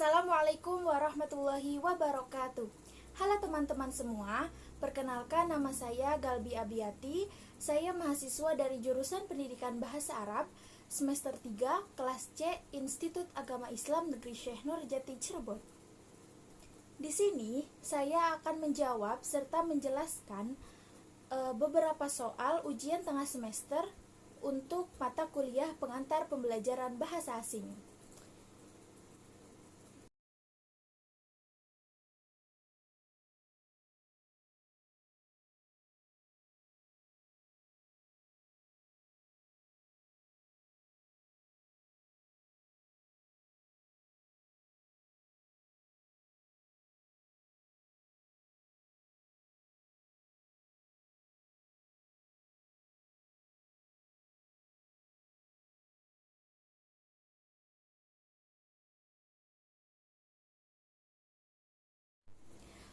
Assalamualaikum warahmatullahi wabarakatuh. Halo teman-teman semua, perkenalkan nama saya Galbi Abiyati. Saya mahasiswa dari jurusan Pendidikan Bahasa Arab semester 3 kelas C Institut Agama Islam Negeri Syekh Nurjati Cirebon. Di sini saya akan menjawab serta menjelaskan beberapa soal ujian tengah semester untuk mata kuliah pengantar pembelajaran bahasa asing.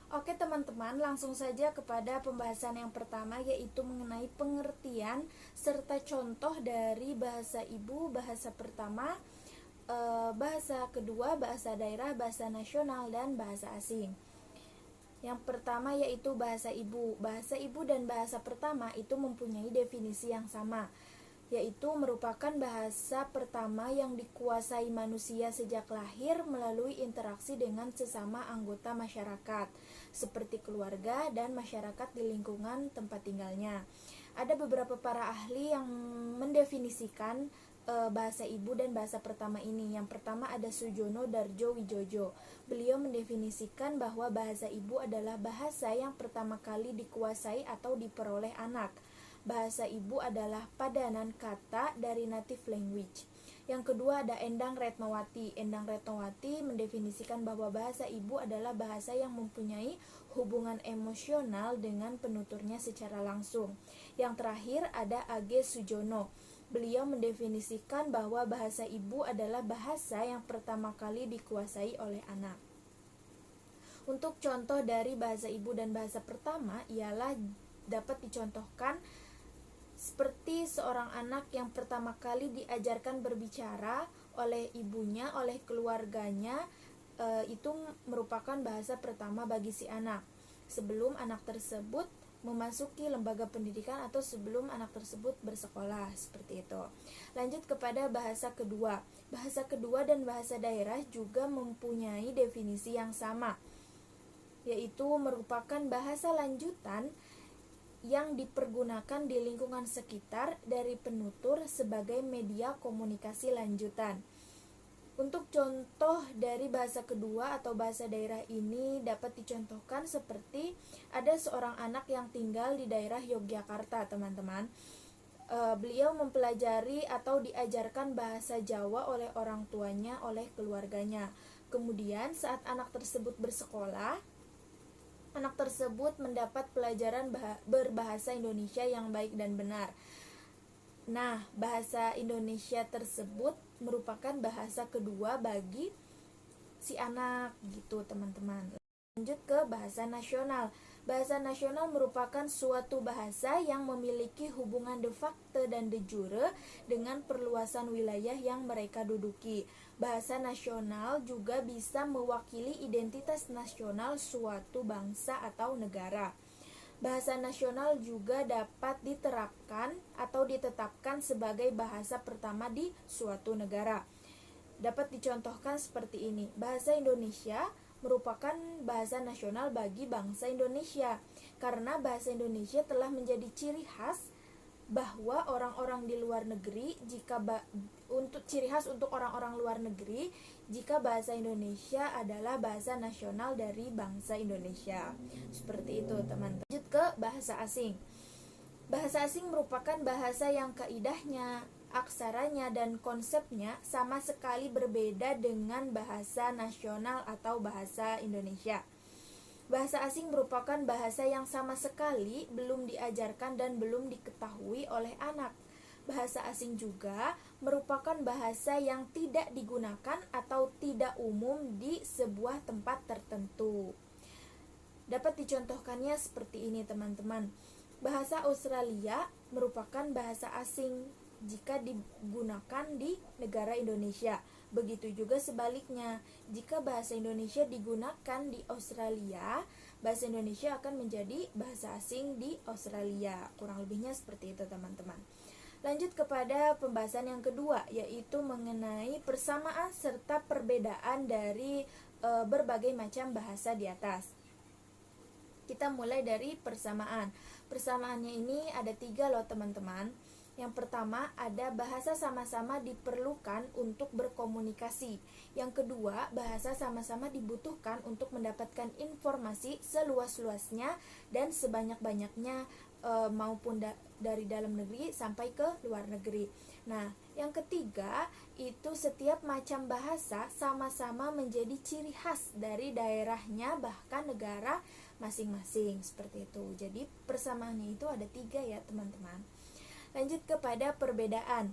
Oke teman-teman, langsung saja kepada pembahasan yang pertama, yaitu mengenai pengertian serta contoh dari bahasa ibu, bahasa pertama, bahasa kedua, bahasa daerah, bahasa nasional, dan bahasa asing. Yang pertama yaitu bahasa ibu. Bahasa ibu dan bahasa pertama itu mempunyai definisi yang sama, yaitu merupakan bahasa pertama yang dikuasai manusia sejak lahir melalui interaksi dengan sesama anggota masyarakat, seperti keluarga dan masyarakat di lingkungan tempat tinggalnya. Ada beberapa para ahli yang mendefinisikan bahasa ibu dan bahasa pertama ini. Yang pertama ada Sujono Darjo Wijojo. Beliau mendefinisikan bahwa bahasa ibu adalah bahasa yang pertama kali dikuasai atau diperoleh anak. Bahasa ibu adalah padanan kata dari native language. Yang kedua ada Endang Retnowati. Endang Retnowati mendefinisikan bahwa bahasa ibu adalah bahasa yang mempunyai hubungan emosional dengan penuturnya secara langsung. Yang terakhir ada Age Sujono. Beliau mendefinisikan bahwa bahasa ibu adalah bahasa yang pertama kali dikuasai oleh anak. Untuk contoh dari bahasa ibu dan bahasa pertama ialah dapat dicontohkan seperti seorang anak yang pertama kali diajarkan berbicara oleh ibunya, oleh keluarganya, itu merupakan bahasa pertama bagi si anak. Sebelum anak tersebut memasuki lembaga pendidikan atau sebelum anak tersebut bersekolah, seperti itu. Lanjut kepada bahasa kedua. Bahasa kedua dan bahasa daerah juga mempunyai definisi yang sama, yaitu merupakan bahasa lanjutan yang dipergunakan di lingkungan sekitar dari penutur sebagai media komunikasi lanjutan. Untuk contoh dari bahasa kedua atau bahasa daerah ini dapat dicontohkan seperti ada seorang anak yang tinggal di daerah Yogyakarta, teman-teman. Beliau mempelajari atau diajarkan bahasa Jawa oleh orang tuanya, oleh keluarganya. Kemudian saat anak tersebut bersekolah, anak tersebut mendapat pelajaran berbahasa Indonesia yang baik dan benar. Nah, bahasa Indonesia tersebut merupakan bahasa kedua bagi si anak gitu, teman-teman. Lanjut ke bahasa nasional. Bahasa nasional merupakan suatu bahasa yang memiliki hubungan de facto dan de jure dengan perluasan wilayah yang mereka duduki. Bahasa nasional juga bisa mewakili identitas nasional suatu bangsa atau negara. Bahasa nasional juga dapat diterapkan atau ditetapkan sebagai bahasa pertama di suatu negara. Dapat dicontohkan seperti ini. Bahasa Indonesia merupakan bahasa nasional bagi bangsa Indonesia, karena bahasa Indonesia telah menjadi ciri khas bahwa orang-orang di luar negeri untuk ciri khas untuk orang-orang luar negeri jika bahasa Indonesia adalah bahasa nasional dari bangsa Indonesia. Seperti itu, teman-teman. Lanjut ke bahasa asing. Bahasa asing merupakan bahasa yang kaidahnya, aksaranya, dan konsepnya sama sekali berbeda dengan bahasa nasional atau bahasa Indonesia. Bahasa asing merupakan bahasa yang sama sekali belum diajarkan dan belum diketahui oleh anak. Bahasa asing juga merupakan bahasa yang tidak digunakan atau tidak umum di sebuah tempat tertentu. Dapat dicontohkannya seperti ini, teman-teman. Bahasa Australia merupakan bahasa asing jika digunakan di negara Indonesia. Begitu juga sebaliknya, jika bahasa Indonesia digunakan di Australia, bahasa Indonesia akan menjadi bahasa asing di Australia. Kurang lebihnya seperti itu teman-teman. Lanjut kepada pembahasan yang kedua, yaitu mengenai persamaan serta perbedaan dari berbagai macam bahasa di atas. Kita mulai dari persamaan. Persamaannya ini ada 3 loh teman-teman. Yang pertama, ada bahasa sama-sama diperlukan untuk berkomunikasi. Yang kedua, bahasa sama-sama dibutuhkan untuk mendapatkan informasi seluas-luasnya dan sebanyak-banyaknya, maupun dari dalam negeri sampai ke luar negeri. Nah, yang ketiga, itu setiap macam bahasa sama-sama menjadi ciri khas dari daerahnya, bahkan negara masing-masing, seperti itu. Jadi persamaannya itu ada 3 ya teman-teman. Lanjut kepada perbedaan.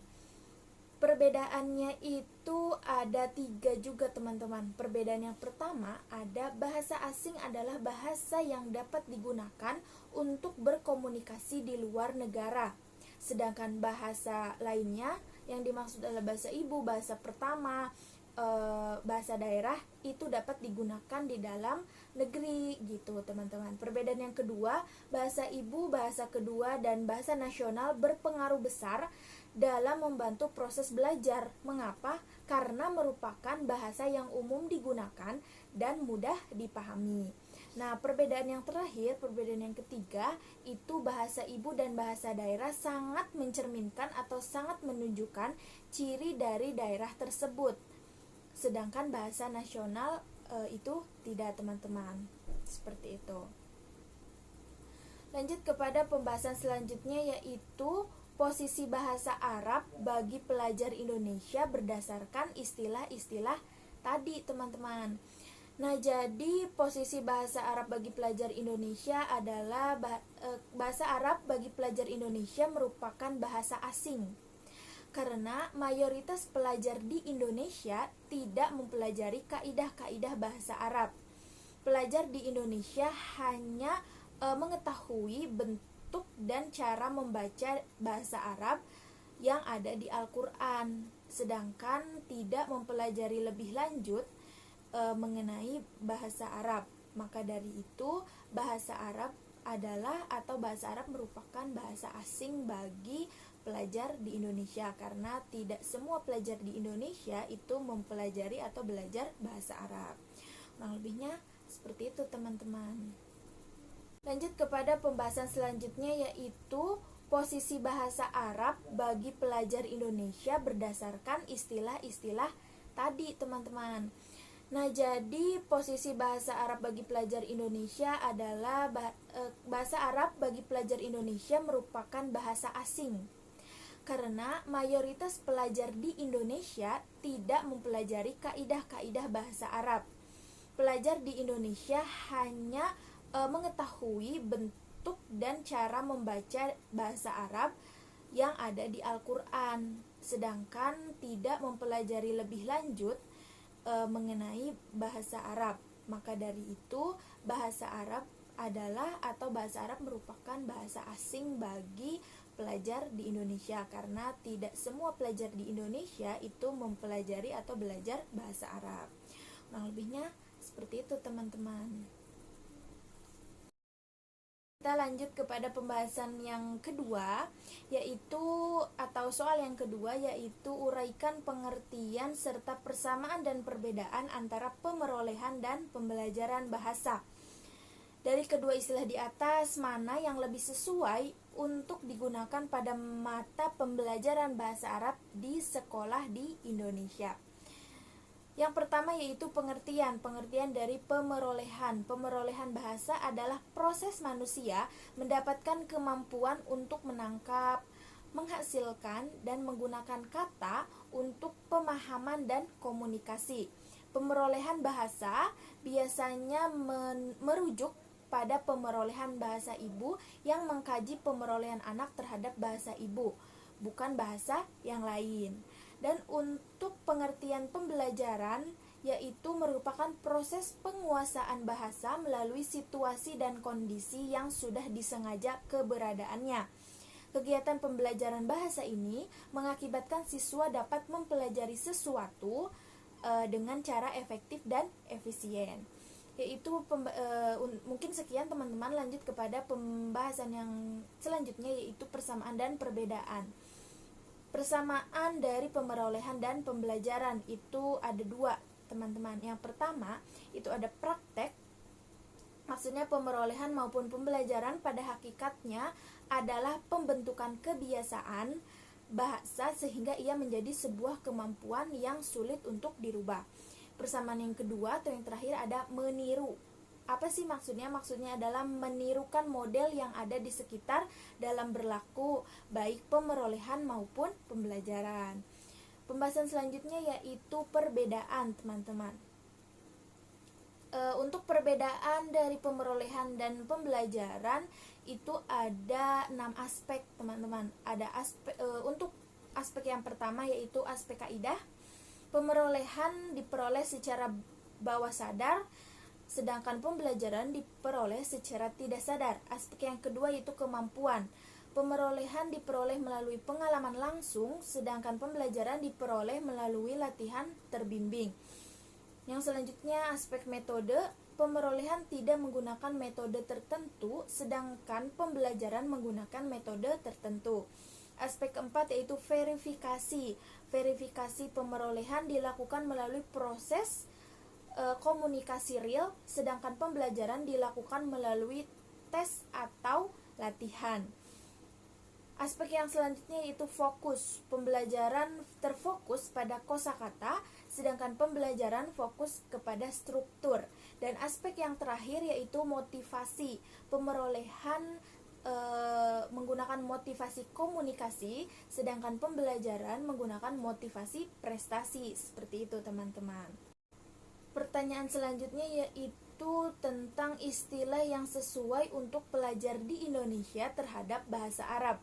Perbedaannya itu ada 3 juga teman-teman. Perbedaan yang pertama, ada bahasa asing adalah bahasa yang dapat digunakan untuk berkomunikasi di luar negara. Sedangkan bahasa lainnya yang dimaksud adalah bahasa ibu, bahasa pertama, bahasa daerah itu dapat digunakan di dalam negeri gitu teman-teman. Perbedaan yang kedua, bahasa ibu, bahasa kedua, dan bahasa nasional berpengaruh besar dalam membantu proses belajar. Mengapa? Karena merupakan bahasa yang umum digunakan dan mudah dipahami. Nah, perbedaan yang terakhir, perbedaan yang ketiga, itu bahasa ibu dan bahasa daerah sangat mencerminkan atau sangat menunjukkan ciri dari daerah tersebut. Sedangkan bahasa nasional itu tidak teman-teman. Seperti itu. Lanjut kepada pembahasan selanjutnya, yaitu posisi bahasa Arab bagi pelajar Indonesia berdasarkan istilah-istilah tadi teman-teman. Nah, jadi posisi bahasa Arab bagi pelajar Indonesia adalah bahasa Arab bagi pelajar Indonesia merupakan bahasa asing. Karena mayoritas pelajar di Indonesia tidak mempelajari kaidah-kaidah bahasa Arab. Pelajar di Indonesia hanya mengetahui bentuk dan cara membaca bahasa Arab yang ada di Al-Quran, sedangkan tidak mempelajari lebih lanjut mengenai bahasa Arab. Maka dari itu, bahasa Arab adalah atau bahasa Arab merupakan bahasa asing bagi pelajar di Indonesia, karena tidak semua pelajar di Indonesia itu mempelajari atau belajar bahasa Arab. Kurang lebihnya seperti itu teman-teman. Lanjut kepada pembahasan selanjutnya, yaitu posisi bahasa Arab bagi pelajar Indonesia berdasarkan istilah-istilah tadi teman-teman. Nah, jadi posisi bahasa Arab bagi pelajar Indonesia adalah bahasa Arab bagi pelajar Indonesia merupakan bahasa asing. Karena mayoritas pelajar di Indonesia tidak mempelajari kaidah-kaidah bahasa Arab. Pelajar di Indonesia hanya mengetahui bentuk dan cara membaca bahasa Arab yang ada di Al-Quran, sedangkan tidak mempelajari lebih lanjut mengenai bahasa Arab. Maka dari itu, bahasa Arab adalah atau bahasa Arab merupakan bahasa asing bagi pelajar di Indonesia, karena tidak semua pelajar di Indonesia itu mempelajari atau belajar bahasa Arab. Kurang lebihnya seperti itu teman-teman. Kita lanjut kepada pembahasan yang kedua, yaitu atau soal yang kedua, yaitu uraikan pengertian serta persamaan dan perbedaan antara pemerolehan dan pembelajaran bahasa. Dari kedua istilah di atas, mana yang lebih sesuai untuk digunakan pada mata pembelajaran bahasa Arab di sekolah di Indonesia? Yang pertama yaitu pengertian dari pemerolehan. Pemerolehan bahasa adalah proses manusia mendapatkan kemampuan untuk menangkap, menghasilkan, dan menggunakan kata untuk pemahaman dan komunikasi. Pemerolehan bahasa biasanya merujuk pada pemerolehan bahasa ibu yang mengkaji pemerolehan anak terhadap bahasa ibu, bukan bahasa yang lain. Dan untuk pengertian pembelajaran, yaitu merupakan proses penguasaan bahasa melalui situasi dan kondisi yang sudah disengaja keberadaannya. Kegiatan pembelajaran bahasa ini mengakibatkan siswa dapat mempelajari sesuatu dengan cara efektif dan efisien. Mungkin sekian teman-teman, lanjut kepada pembahasan yang selanjutnya, yaitu persamaan dan perbedaan. Persamaan dari pemerolehan dan pembelajaran itu ada dua, teman-teman. Yang pertama itu ada praktek. Maksudnya pemerolehan maupun pembelajaran pada hakikatnya adalah pembentukan kebiasaan bahasa sehingga ia menjadi sebuah kemampuan yang sulit untuk dirubah. Persamaan yang kedua atau yang terakhir ada meniru. Apa sih maksudnya? Maksudnya adalah menirukan model yang ada di sekitar dalam berlaku, baik pemerolehan maupun pembelajaran. Pembahasan selanjutnya yaitu perbedaan, teman-teman. Untuk perbedaan dari pemerolehan dan pembelajaran itu ada 6 aspek, teman-teman. Ada untuk aspek yang pertama yaitu aspek kaidah. Pemerolehan diperoleh secara bawah sadar, sedangkan pembelajaran diperoleh secara tidak sadar. Aspek yang kedua yaitu kemampuan. Pemerolehan diperoleh melalui pengalaman langsung, sedangkan pembelajaran diperoleh melalui latihan terbimbing. Yang selanjutnya aspek metode. Pemerolehan tidak menggunakan metode tertentu, sedangkan pembelajaran menggunakan metode tertentu. Aspek keempat yaitu verifikasi. Verifikasi pemerolehan dilakukan melalui proses komunikasi real, sedangkan pembelajaran dilakukan melalui tes atau latihan. Aspek yang selanjutnya yaitu fokus. Pembelajaran terfokus pada kosakata, sedangkan pembelajaran fokus kepada struktur. Dan aspek yang terakhir yaitu motivasi. Pemerolehan menggunakan motivasi komunikasi, sedangkan pembelajaran menggunakan motivasi prestasi. Seperti itu, teman-teman. Pertanyaan selanjutnya yaitu tentang istilah yang sesuai untuk pelajar di Indonesia terhadap bahasa Arab.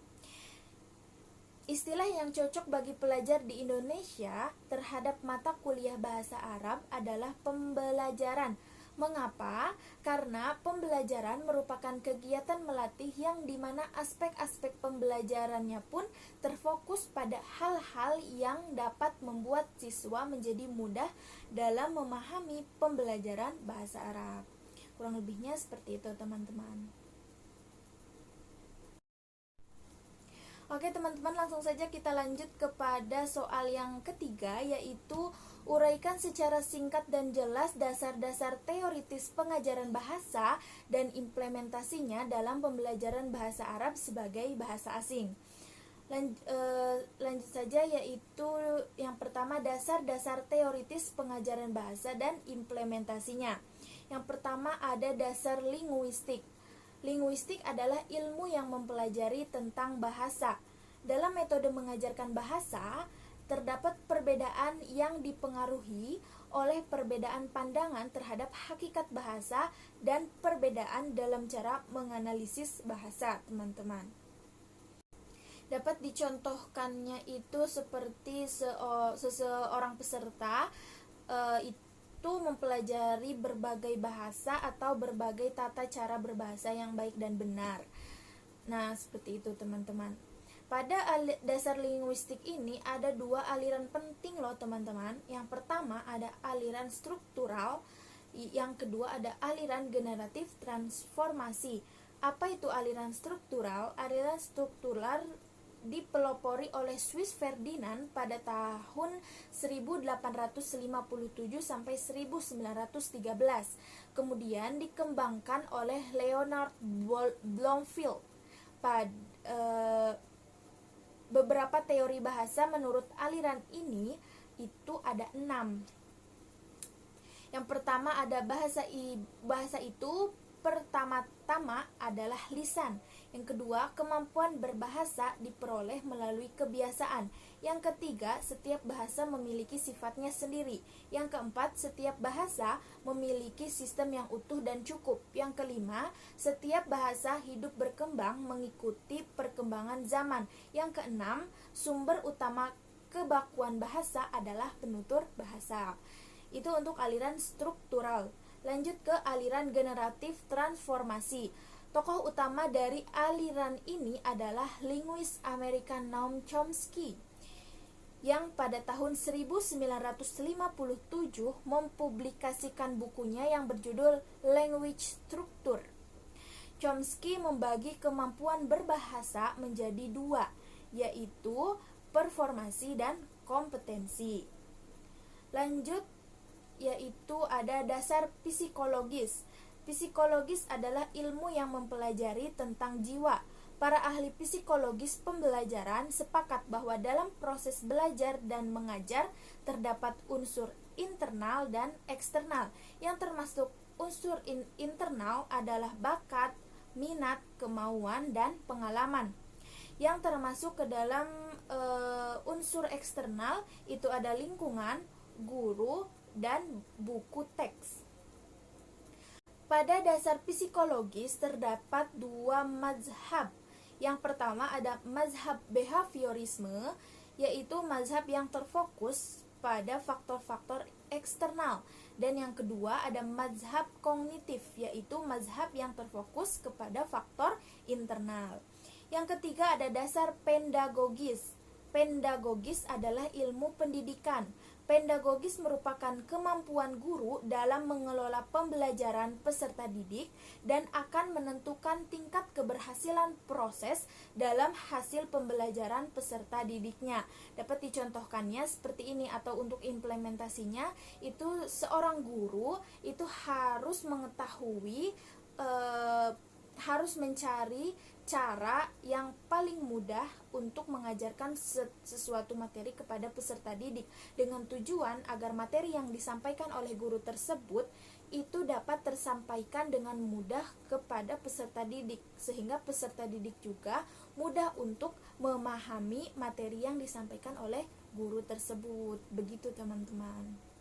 Istilah yang cocok bagi pelajar di Indonesia terhadap mata kuliah bahasa Arab adalah pembelajaran. Mengapa? Karena pembelajaran merupakan kegiatan melatih yang dimana aspek-aspek pembelajarannya pun terfokus pada hal-hal yang dapat membuat siswa menjadi mudah dalam memahami pembelajaran bahasa Arab. Kurang lebihnya seperti itu, teman-teman. Oke, teman-teman, langsung saja kita lanjut kepada soal yang ketiga, yaitu uraikan secara singkat dan jelas dasar-dasar teoritis pengajaran bahasa dan implementasinya dalam pembelajaran bahasa Arab sebagai bahasa asing. Lanjut saja, yaitu yang pertama dasar-dasar teoritis pengajaran bahasa dan implementasinya. Yang pertama ada dasar linguistik. Linguistik adalah ilmu yang mempelajari tentang bahasa. Dalam metode mengajarkan bahasa, terdapat perbedaan yang dipengaruhi oleh perbedaan pandangan terhadap hakikat bahasa dan perbedaan dalam cara menganalisis bahasa, teman-teman. Dapat dicontohkannya itu seperti seseorang peserta itu mempelajari berbagai bahasa atau berbagai tata cara berbahasa yang baik dan benar. Nah, seperti itu, teman-teman. Pada dasar linguistik ini ada dua aliran penting loh, teman-teman. Yang pertama ada aliran struktural, yang kedua ada aliran generatif transformasi. Apa itu aliran struktural? Aliran struktural dipelopori oleh Swiss Ferdinand pada tahun 1857 sampai 1913. Kemudian dikembangkan oleh Leonard Bloomfield. Beberapa teori bahasa menurut aliran ini itu ada 6. Yang pertama ada bahasa itu pertama-tama adalah lisan. Yang kedua, kemampuan berbahasa diperoleh melalui kebiasaan. Yang ketiga, setiap bahasa memiliki sifatnya sendiri. Yang keempat, setiap bahasa memiliki sistem yang utuh dan cukup. Yang kelima, setiap bahasa hidup berkembang mengikuti perkembangan zaman. Yang keenam, sumber utama kebakuan bahasa adalah penutur bahasa. Itu untuk aliran struktural. Lanjut ke aliran generatif transformasi. Tokoh utama dari aliran ini adalah linguis Amerika Noam Chomsky. yang pada tahun 1957 mempublikasikan bukunya yang berjudul Language Structure. Chomsky membagi kemampuan berbahasa menjadi dua, yaitu performasi dan kompetensi. Lanjut, yaitu ada dasar psikologis. Psikologis adalah ilmu yang mempelajari tentang jiwa. Para ahli psikologis pembelajaran sepakat bahwa dalam proses belajar dan mengajar terdapat unsur internal dan eksternal. Yang termasuk unsur internal adalah bakat, minat, kemauan, dan pengalaman. Yang termasuk ke dalam unsur eksternal itu ada lingkungan, guru, dan buku teks. Pada dasar psikologis terdapat dua mazhab. Yang pertama ada mazhab behaviorisme, yaitu mazhab yang terfokus pada faktor-faktor eksternal. Dan yang kedua ada mazhab kognitif, yaitu mazhab yang terfokus kepada faktor internal. Yang ketiga ada dasar pedagogis. Pedagogis adalah ilmu pendidikan. Pedagogis merupakan kemampuan guru dalam mengelola pembelajaran peserta didik dan akan menentukan tingkat keberhasilan proses dalam hasil pembelajaran peserta didiknya. Dapat dicontohkannya seperti ini, atau untuk implementasinya itu seorang guru itu harus mengetahui harus mencari cara yang paling mudah untuk mengajarkan sesuatu materi kepada peserta didik dengan tujuan agar materi yang disampaikan oleh guru tersebut itu dapat tersampaikan dengan mudah kepada peserta didik, sehingga peserta didik juga mudah untuk memahami materi yang disampaikan oleh guru tersebut. Begitu teman-teman.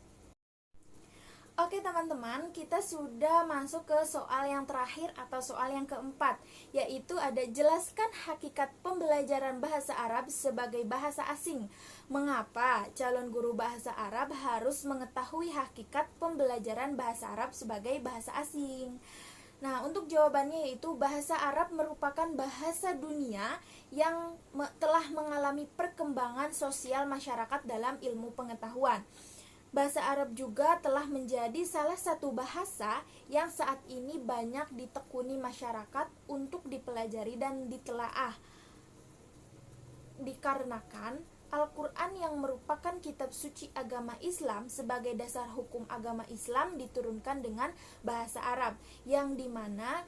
Oke teman-teman, kita sudah masuk ke soal yang terakhir atau soal yang keempat, yaitu ada jelaskan hakikat pembelajaran bahasa Arab sebagai bahasa asing. Mengapa calon guru bahasa Arab harus mengetahui hakikat pembelajaran bahasa Arab sebagai bahasa asing? Nah, untuk jawabannya yaitu bahasa Arab merupakan bahasa dunia yang telah mengalami perkembangan sosial masyarakat dalam ilmu pengetahuan. Bahasa Arab juga telah menjadi salah satu bahasa yang saat ini banyak ditekuni masyarakat untuk dipelajari dan ditelaah. Dikarenakan Al-Quran yang merupakan kitab suci agama Islam sebagai dasar hukum agama Islam diturunkan dengan bahasa Arab, yang dimana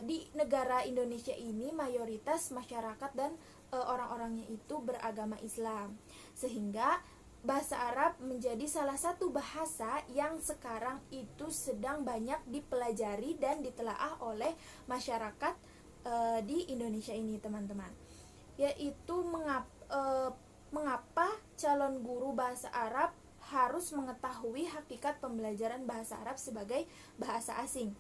di negara Indonesia ini mayoritas masyarakat dan orang-orangnya itu beragama Islam, sehingga bahasa Arab menjadi salah satu bahasa yang sekarang itu sedang banyak dipelajari dan ditelaah oleh masyarakat di Indonesia ini teman-teman. Yaitu mengapa calon guru bahasa Arab harus mengetahui hakikat pembelajaran bahasa Arab sebagai bahasa asing.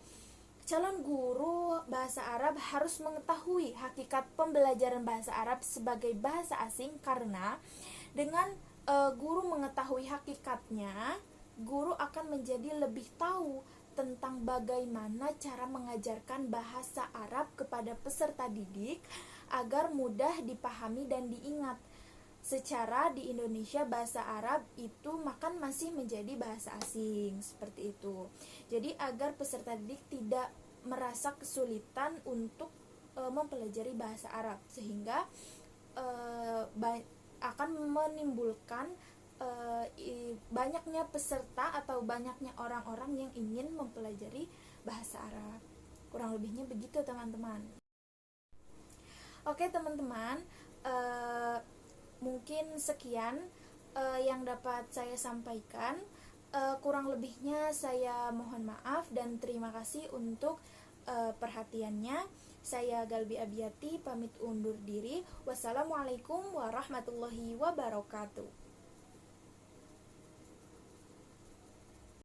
Calon guru bahasa Arab harus mengetahui hakikat pembelajaran bahasa Arab sebagai bahasa asing karena dengan guru mengetahui hakikatnya, guru akan menjadi lebih tahu tentang bagaimana cara mengajarkan bahasa Arab kepada peserta didik agar mudah dipahami dan diingat. Secara di Indonesia bahasa Arab itu masih menjadi bahasa asing, seperti itu. Jadi agar peserta didik tidak merasa kesulitan untuk mempelajari bahasa Arab, sehingga akan menimbulkan banyaknya peserta atau banyaknya orang-orang yang ingin mempelajari bahasa Arab. Kurang lebihnya begitu teman-teman. Oke teman-teman, mungkin sekian yang dapat saya sampaikan. Kurang lebihnya saya mohon maaf dan terima kasih untuk perhatiannya. Saya Galbi Abiyati pamit undur diri. Wassalamualaikum warahmatullahi wabarakatuh.